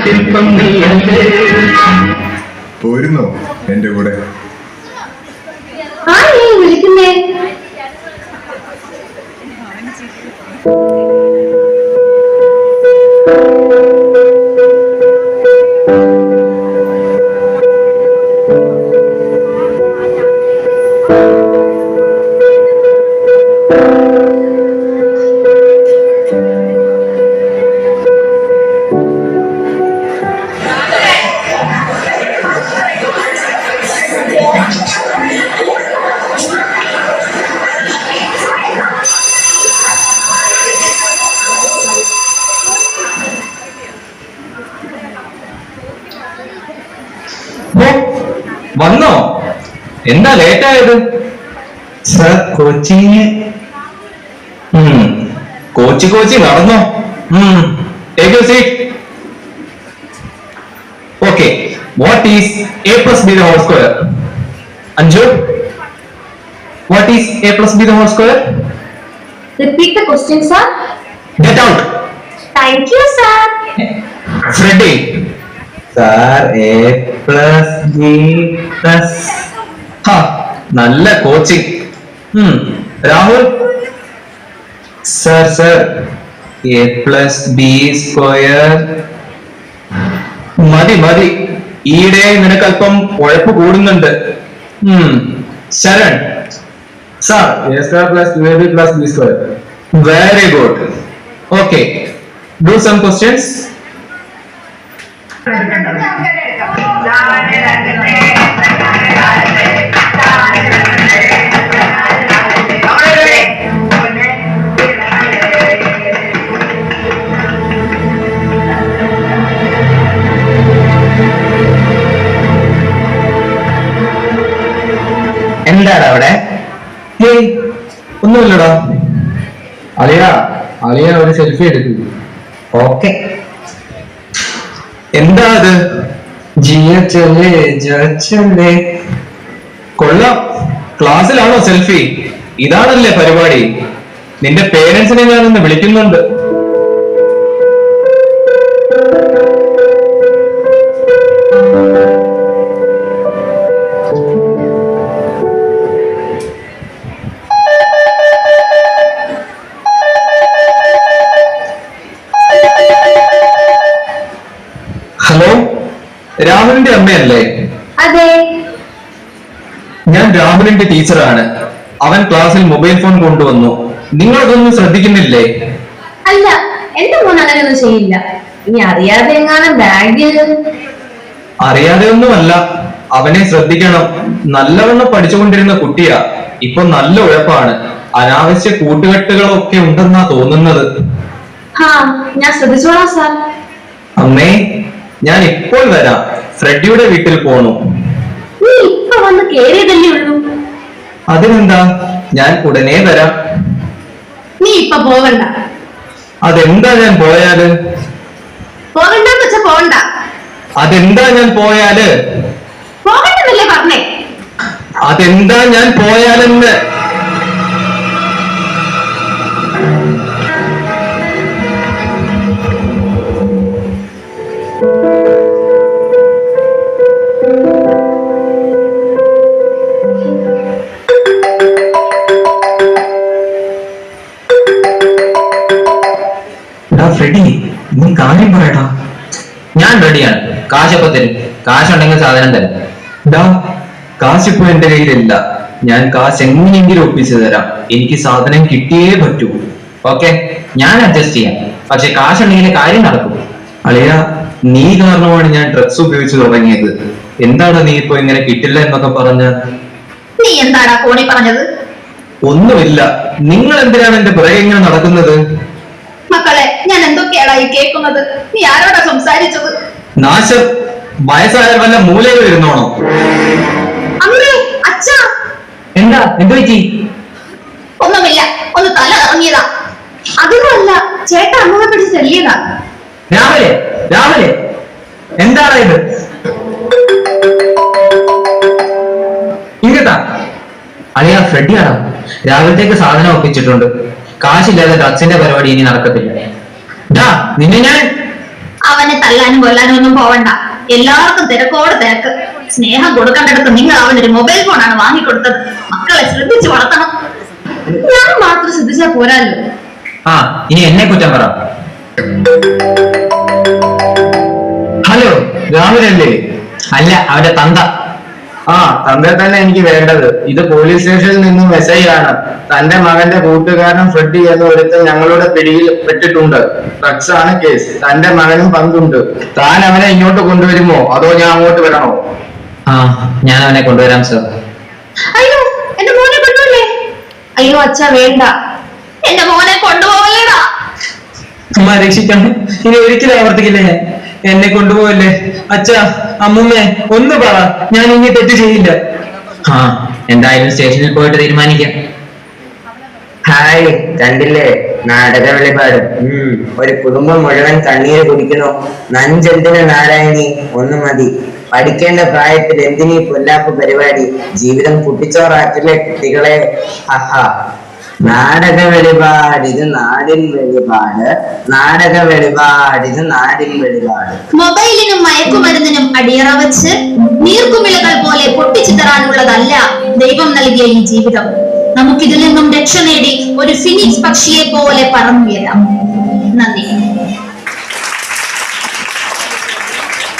ശില്പം നീയല്ലേ. പോരുന്നോ എന്റെ കൂടെ? വിളിക്കുന്നേ? വന്നോ? എന്താ ലേറ്റ് ആയത്? Sir coaching. കോച്ചി നടന്നോ? Take your seat. Okay, what is a plus b the whole square? Anju, what is a plus b the whole square? Repeat the question, sir. Get out. Thank you, sir. Freddy. Sir A plus B plus. നല്ല coaching. Rahul. Sir A plus B square. മതി ഈയിടെ നിനക്കല്പം ഉഴപ്പ് കൂടുന്നുണ്ട്. Sharan. Sir A square plus two A B plus B square. Very good. Okay, do some questions. എന്താണ് അവിടെ? ഒന്നുമില്ലടാ. അളിയ ഒരു സെൽഫി എടുക്കൂ. ഓക്കെ. എന്താ അത്? ജിയച്ചല്ലേ. കൊള്ളാം. ക്ലാസ്സിലാണോ സെൽഫി? ഇതാണല്ലേ പരിപാടി. നിന്റെ പേരൻസിനെ ഞാനൊന്ന് വിളിക്കുന്നുണ്ട്. ഹലോ, രാഹുലിന്റെ അമ്മയല്ലേ? അതെ. ഞാൻ രാഹുലിന്റെ ടീച്ചറാണ്. അവൻ ക്ലാസ്സിൽ മൊബൈൽ ഫോൺ കൊണ്ടുവന്നു. നിങ്ങളതൊന്നും ശ്രദ്ധിക്കുന്നില്ലേ? അല്ല, എന്റെ മോൻ അങ്ങനെയൊന്നും ചെയ്യില്ല. ഇനി അറിയാതെ എങ്ങാനും ബാഗ്. അറിയാതെ ഒന്നുമല്ല, അവനെ ശ്രദ്ധിക്കണം. നല്ലവണ്ണം പഠിച്ചുകൊണ്ടിരുന്ന കുട്ടിയാ. ഇപ്പൊ നല്ല ഉഴപ്പാണ്. അനാവശ്യ കൂട്ടുകെട്ടുകളൊക്കെ ഉണ്ടെന്നാ തോന്നുന്നത്. ഞാൻ ശ്രദ്ധിച്ചോളാം സാർ. അമ്മേ, ഞാൻ ഇപ്പോൾ വരാം. ഫ്രെഡിയുടെ വീട്ടിൽ പോണു. നീ ഇപ്പൊ വന്ന് കേറിയതല്ലേ ഉള്ളൂ. അതിനെന്താ, ഞാൻ ഉടനെ വരാം. നീ ഇപ്പൊ പോകണ്ട. അതെന്താ ഞാൻ പോയാല്? പോകണ്ടെന്ന് വെച്ചാ പോകണ്ട. അതെന്താ ഞാൻ പോയാല്? പോകണ്ടെന്നല്ലേ പറഞ്ഞേ? അതെന്താ ഞാൻ പോയാലെന്ന്? ഫ്രെഡി, നീ കാര്യം പറയടാ. ഞാൻ റെഡിയാണ്. കാശപ്പ തരും. കാശുണ്ടെങ്കിൽ സാധനം തരാം. കാശിപ്പോ എന്റെ കയ്യിലില്ല. ഞാൻ കാശ് എങ്ങനെയെങ്കിലും ഒപ്പിച്ചു തരാം. എനിക്ക് സാധനം കിട്ടിയേ പറ്റൂ. ഓക്കെ, ഞാൻ അഡ്ജസ്റ്റ് ചെയ്യാം. പക്ഷെ കാശുണ്ടെങ്കിൽ കാര്യം നടക്കും. അളിയ, നീ കാരണമാണ് ഞാൻ ഡ്രഗ്സ് ഉപയോഗിച്ച് തുടങ്ങിയത്. എന്താണ് നീ ഇപ്പൊ ഇങ്ങനെ കിട്ടില്ല എന്നൊക്കെ പറഞ്ഞ? നീ എന്താടാ ഫോണിൽ പറഞ്ഞത്? ഒന്നുമില്ല. നിങ്ങൾ എന്തിനാണ് എന്റെ പുറകെ ഇങ്ങനെ നടക്കുന്നത്? മക്കളെ, ഞാൻ എന്തൊക്കെയാടാ ഈ കേൾക്കുന്നത്? നീ ആരോടാ സംസാരിച്ചത്? നാശം. വയസ്സായ വല്ല മൂലയിൽ ഇരുന്നോണോ? അമ്മേ, അച്ഛാ. എന്താ, എന്ത് പറ്റി? ഒന്നുമില്ല, ഒന്ന് തല ഇറങ്ങിയതാ. അതൊന്നുമല്ല, ചേട്ടൻ അമ്മയെ പിടിച്ച് ചെല്ലിയതാ. രാവിലെ എന്താണ് ഇത്? ഇങ്ങട്ടാ അളിയ, ഫ്രെഡിയാണോ? രാവിലത്തേക്ക് സാധനം ഒപ്പിച്ചിട്ടുണ്ട്. കാശില്ലാതെ ഡ്രഗ്സിന്റെ പരിപാടി ഇനി നടക്കത്തില്ല. നിന്നെ ഞാൻ അവനെ തല്ലാനും കൊല്ലാനും ഒന്നും പോവണ്ട. എല്ലാവർക്കും തിരക്കോട് തിരക്ക്. സ്നേഹം കൊടുക്കേണ്ടടുത്ത് നിങ്ങൾ അവനൊരു മൊബൈൽ ഫോണാണ് വാങ്ങിക്കൊടുത്തത്. മക്കളെ ശ്രദ്ധിച്ചു വളർത്തണം. ഞാൻ മാത്രം ശ്രദ്ധിച്ചാ പോരാല്ലോ. ആ ഇനി എന്നെ കുറ്റം പറ. ഹലോ, രാമനല്ലേ? അല്ല, അവന്റെ തന്ത. ആ, തന്റെ തന്നെ എനിക്ക് വേണ്ടത്. ഇത് പോലീസ് സ്റ്റേഷനിൽ നിന്നും മെസ്സേജ് ആണ്. തന്റെ മകന്റെ കൂട്ടുകാരൻ ഫ്രെഡി എന്ന ഒരുത്തൻ ഞങ്ങളുടെ പിടിയിൽ പെട്ടിട്ടുണ്ട്. ഡ്രഗ്സ് ആണ് കേസ്. തന്റെ മകനും പങ്കുണ്ട്. താൻ അവനെ ഇങ്ങോട്ട് കൊണ്ടുവരുമോ അതോ ഞാൻ അങ്ങോട്ട് വരണോ? ആ, ഞാൻ അവനെ കൊണ്ടുവരാം സർ. അയ്യോ, എന്റെ മോനെ കൊണ്ടുപോലേ. അയ്യോ അച്ഛ, വേണ്ട, എന്റെ മോനെ കൊണ്ടുപോകല്ലേടാ. അമ്മ രക്ഷിക്കണം, ഇനി ഒരിക്കലും ആവർത്തിക്കില്ലേ. എന്നെ കൊണ്ടുപോകല്ലേ അച്ഛാ. അമ്മൂമ്മേ ഒന്ന് പറ, ഞാൻ ഇനി തെറ്റ് ചെയ്യില്ല. ആ, എന്തായാലും സ്റ്റേഷനിൽ പോയിട്ട് തീരുമാനിക്കാം. ഹായ്, കണ്ടില്ലേ നാടക വെളിപാട്? ഒരു കുടുംബം മുഴുവൻ കണ്ണീര് കുടിക്കണോ? നഞ്ചെന്തിന് നാരായണി, ഒന്ന് മതി. പഠിക്കേണ്ട പ്രായത്തിൽ എന്തിനീ പൊല്ലാപ്പ് പരിപാടി? ജീവിതം കുട്ടിച്ചോറാക്കില്ലേ കുട്ടികളെ. ഹഹ. നാടക വെളിപാട്, ഇത് നാടിൻ വെളിപാട്. നാടക വെളിപാട്, ഇത് നാടിൻ വെളിപാട്. മൊബൈലിനും മയക്കുമരുന്നിനും അടിയറ വെച്ച് നീർക്കുമിളകൾ പോലെ പൊട്ടിച്ചിതറാനുള്ളതല്ല ദൈവം നൽകിയ ഈ ജീവിതം. നമുക്കിതിൽ നിന്നും രക്ഷ നേടി ഒരു ഫിനിക്സ് പക്ഷിയെ പോലെ പറന്നുയരാം. നന്ദി.